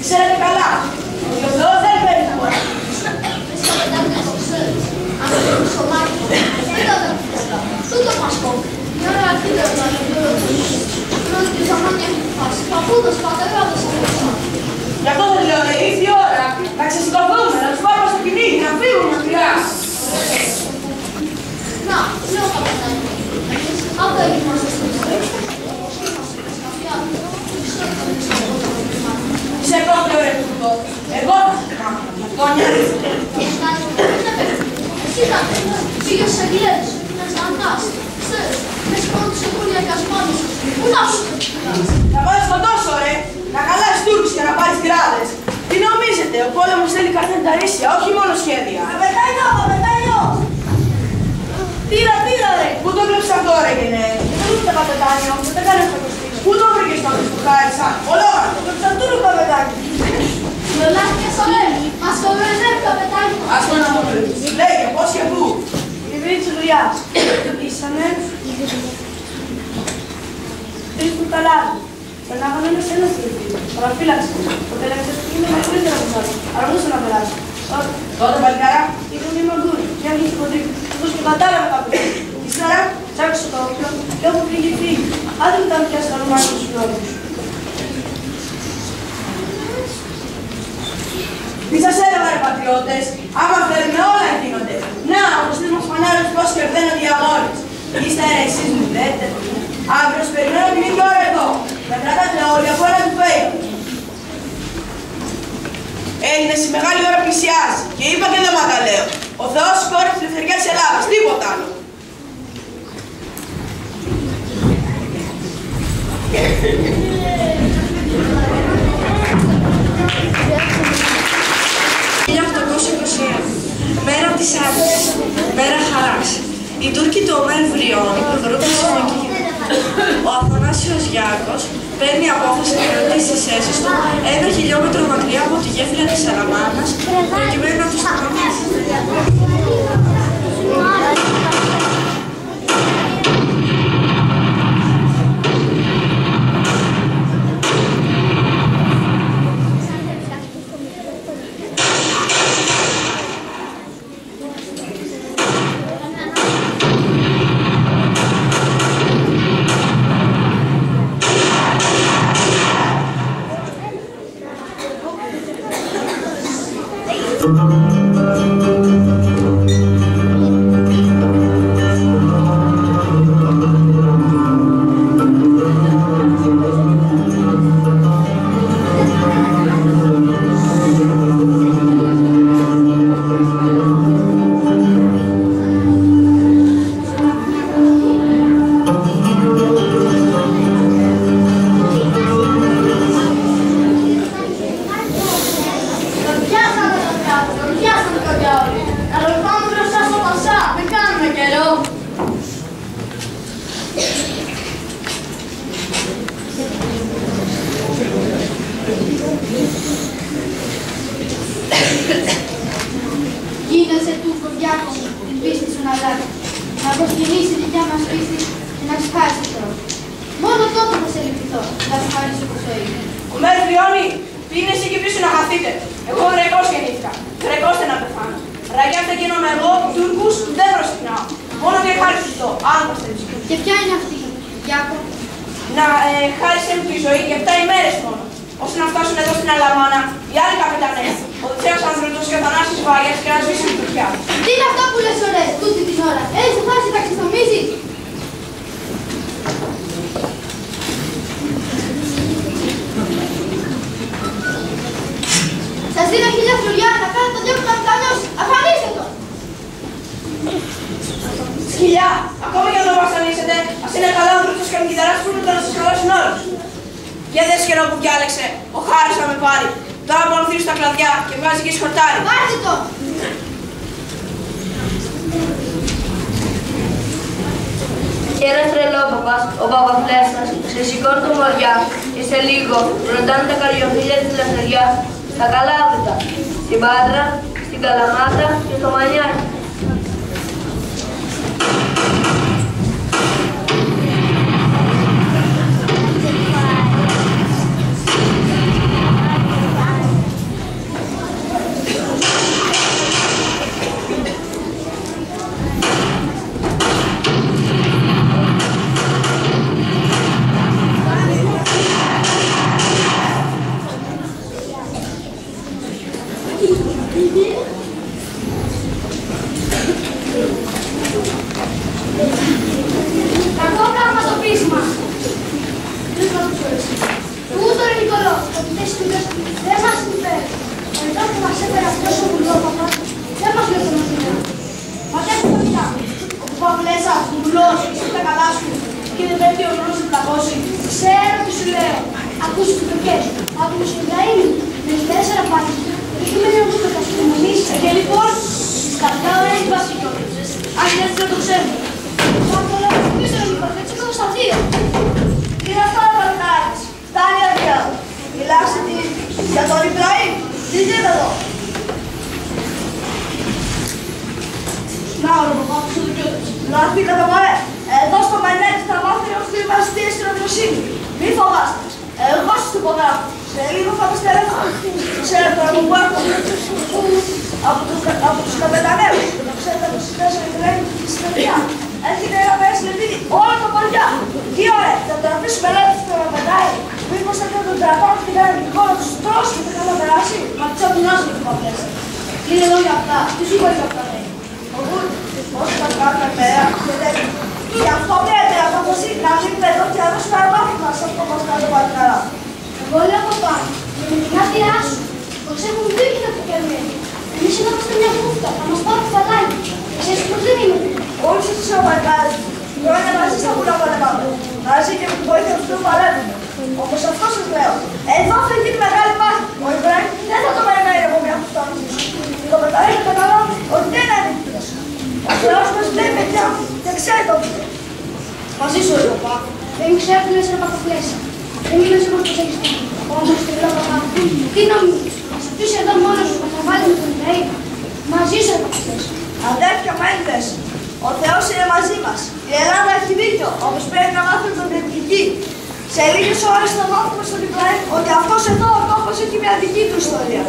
Ξέρετε καλά. Ο Θεός δεν παίρνει τα μόνα. Tutto pasco. Non era più da non ti sa mai fa tutto spatolato sempre. Γι' αυτό δεν λέω, ήρθε η ώρα να ξεσηκωθούμε, να τους πάρουμε στο κοινή, να φύγουμε μακριά. Να, λέω καπετάνιο. Αυτό είμαστε στο Είσαι πρώτη ώρα τούτο. Εγώ θα σε κάνω. Αυτό νοιάζει. Εσύ θα πήγες σε γλέντες, να σταντάς. Ξέρεις, με σκότους εκούλια κασμάνους. Πού να σου Θα βάλεις φωτόσο, ρε. Να καλάσεις Τούρκους και να πάρεις τυράδες. Τι νομίζετε, ο πόλεμος θέλει καρθενταρίσια, όχι μόνο σχέδια. Καπετάνιο! Τύρα, ρε. Πού το βλέπεις αυτό, ρε, γενναί. Δεν ούτε καπετάνιο, δεν κάνει αυτό. Πού το βρήκες τότε που χάρισα. Ολόγαρτο. Το ψαντούρου, καπετάνιο. Λολάχτηκες όλε. Μας κοροϊδεύει, καπετάνιο. Ας το να μου πεις. Λέγε, πώς και πού. Τη βρήκε της δουλειάς. Ήσανε τρεις που καλάδι. Περνάγαμε ένας ένας τρίπι. Παραφύλαξε. Ο τελευταίος που είναι μακρύτερα από εσάς. Αργούσε να περάσει. Τότε παλικάρα. Ήταν μια μαγκούρη. Μια βγήκε κοντρή. Τους και κατάλαβε κάποιος. Ύστερα τσάκωσε το όπλο και όπου πήγε φύγει. Άντε μην τα πιάσει τα ρομάνια τους λόγους. Μη σας έλεγα, ρε πατριώτες, άμα θέλουμε όλα γίνονται. Να, όπως τις μας φανάρες πώς κερδένονται οι αγώνες. Ύστερα εσείς μου λέτε. Αύριο σας περιμένω την ίδια ώρα εδώ. Να κρατάτε όλοι από ένα του φέιο. Έλληνες, η μεγάλη ώρα πλησιάζει. Και είπα και δεν μαγαλέω. Ο Θεός σηκώνει τη ελευθερία της Ελλάδας. Τίποτα άλλο. Μέρα της Άλυσης, μέρα χαράς. Οι Τούρκοι του Ομέρ Βριώνη προχωρούν στη Συνοχή. Ο Αθανάσιος Γιάκος παίρνει απόφαση να κρατήσει τις θέσεις του 1 χιλιόμετρο μακριά από τη γέφυρα της Σαλαμάνας, προκειμένου να τους σταματήσει. Γίνεσαι του Κοβιάκο την πίστη σου να αλλάξει. Να προσκυνήσει τη δικιά μας πίστη και να ξεχάσεις το τρόπο. Μόνο τότε θα σε λυπηθώ, θα σου χαρίσω που ζωή. Ο Μέρ Βριώνη, πήγαινε εκεί πίσω να χαθείτε. Εγώ Γρεκός γεννήθηκα. Γρεκός δεν να πεθάνω. Ραγιάστε γίνομαι εγώ, Τούρκους δεν προσκυνάω. Μόνο και ευχαριστώ, αν παστεύεις. Και ποια είναι αυτή, Γιάκο? Να χάρισε μου τη ζωή για 7 ημέρες μόνο. Ώστε να φτάσουν εδώ στην Αλαμάνα οι άλλοι καπετανές, ο Δυτέος Ανδρώτος και ο Θανάσης Βάγιας και να σβήσουν την Τουρκιά. Τι είναι αυτό που λες ωραίες, τούτη την ώρα. Έτσι θα σε ταξινομήσεις. Σας δίνω 1000 φλουριά να κάνετε το διώκο καπιτάνιος. Αφανίστε το. Σκυλιά, ακόμα και αν το βασανίσετε, ας είναι καλά ο Ανδρώτος και ο Κιταράς που είναι να σας χαλάσουν όλους. Για δες καιρό που διάλεξε, ο Χάρης θα με πάρει. Τώρα που ανθύρει στα κλαδιά και βγάζει και σκορτάρι. Πάρτε το. Χαίρε τρελόπαπας, ο Παπαφλέστας, σε σηκώνει το μωριά και σε λίγο ρωτάνε τα καριοφύλλια της Λευτεριάς, στα Καλάβρητα, στην Πάτρα, στην Καλαμάτα και στο Μανιάκι. που μας έφερε αυτός ο Βουλόπαπας δεν μας λέει το μαθήμα. Πατέρα παιδιά, ο Παπλέσας, ο Βουλός, εσύ τα καλά σου και δεν πέφτει ο νόμος να πλακώσει. Ξέρω τι σου λέω. Ακούσεις τις παιδιά. Από τους Ιμπραήμι με 4 πάτες. Εκεί με νέο που θα σου νομίζεις. Και λοιπόν, κατά ώρα έχει βάσει κιόλας. Αν έτσι δεν το ξέρουμε. Πάμε όλα, πίσω να μην παρθέξει κάτω στα 2. Τι είναι αυτά τα παλικάρες. Φτάνει αδειά. Μιλάξτε για τον Ιμπραήμ. Τι γίνεται εδώ. Να, ρε παπά, πίσω το κιόλας. Να φύγατε μωρέ. Εδώ στο Μενέτη θα μάθει ο θύμας τι στην αδειοσύνη. Μη φοβάστε. Εγώ σας υπογράφω. Σε λίγο θα μας τηλέφωνο. Ξέρετε από πού έρχομαι. Από τους καπεταναίους. Το ξέρετε από τους 4 τρένοι στην παιδιά. Έρχεται ένα πέρασιλετή όλα τα μωριά. Τι ωραία. Θα τον αφήσουμε ελεύθερο να πετάει. Μήπως θα τον τραπάμε και κάνει την χώρα τους τρώσει και θα καλά περάσει. Μα τι απεινάζει το Παπλέσσα. Είναι εδώ για αυτά. Τι σου είπα για αυτά, ρε. Όσο θα κάνουμε πέρα και τέτοια. Γι' αυτό λέτε απόφαση να μείνουμε εδώ και να δώσουμε ένα μάθημα σε αυτό που μας κάνει το παλικαρά. Εγώ λέω από πάνω. Και με την άδειά σου. Πως έχουν δίκιο το κερμένη. Εμείς είμαστε μια κούφτα. Θα μας πάρουν φαλάκι. Εσείς πως δεν είναι. Όλοι σας τους παλικάρες. Χρόνια μαζί στα πουλά πολεμάμε. Μαζί και με την βοήθεια του Θεού παλεύουμε. Όπως αυτό σας λέω. Εδώ θα γίνει μεγάλη μάχη. Ο Ιμπραήμ δεν θα το περιμένει από μια κουφτά. Το μεταρρύθμι θα καταλάβει ότι δεν είναι ανοιχτός. Ο Θεός μας δεν είναι πια και ξέρει το βίντεο. Μαζί σου, ρε παπά. Δεν ξέρω τι λες ρε Παπαπλέσσα. Δεν είμαι σίγουρος πως έχεις πει. Όμως τη λέω παπά. Τι νομίζεις. Μας αφήσει εδώ μόνος σου να θα βάλει με τον Ιμπραήμ. Μαζί σου ρε Παπαπλέσσα. Αδέρφια μέλητες, ο Θεός είναι μαζί μας. Η Ελλάδα έχει δίκιο, όπως πρέπει να μάθουμε τον Διεκτική. Σε λίγες ώρες θα μάθουμε στον Ιμπραήμ ότι αυτός εδώ ο τόπος έχει μια δική του ιστορία.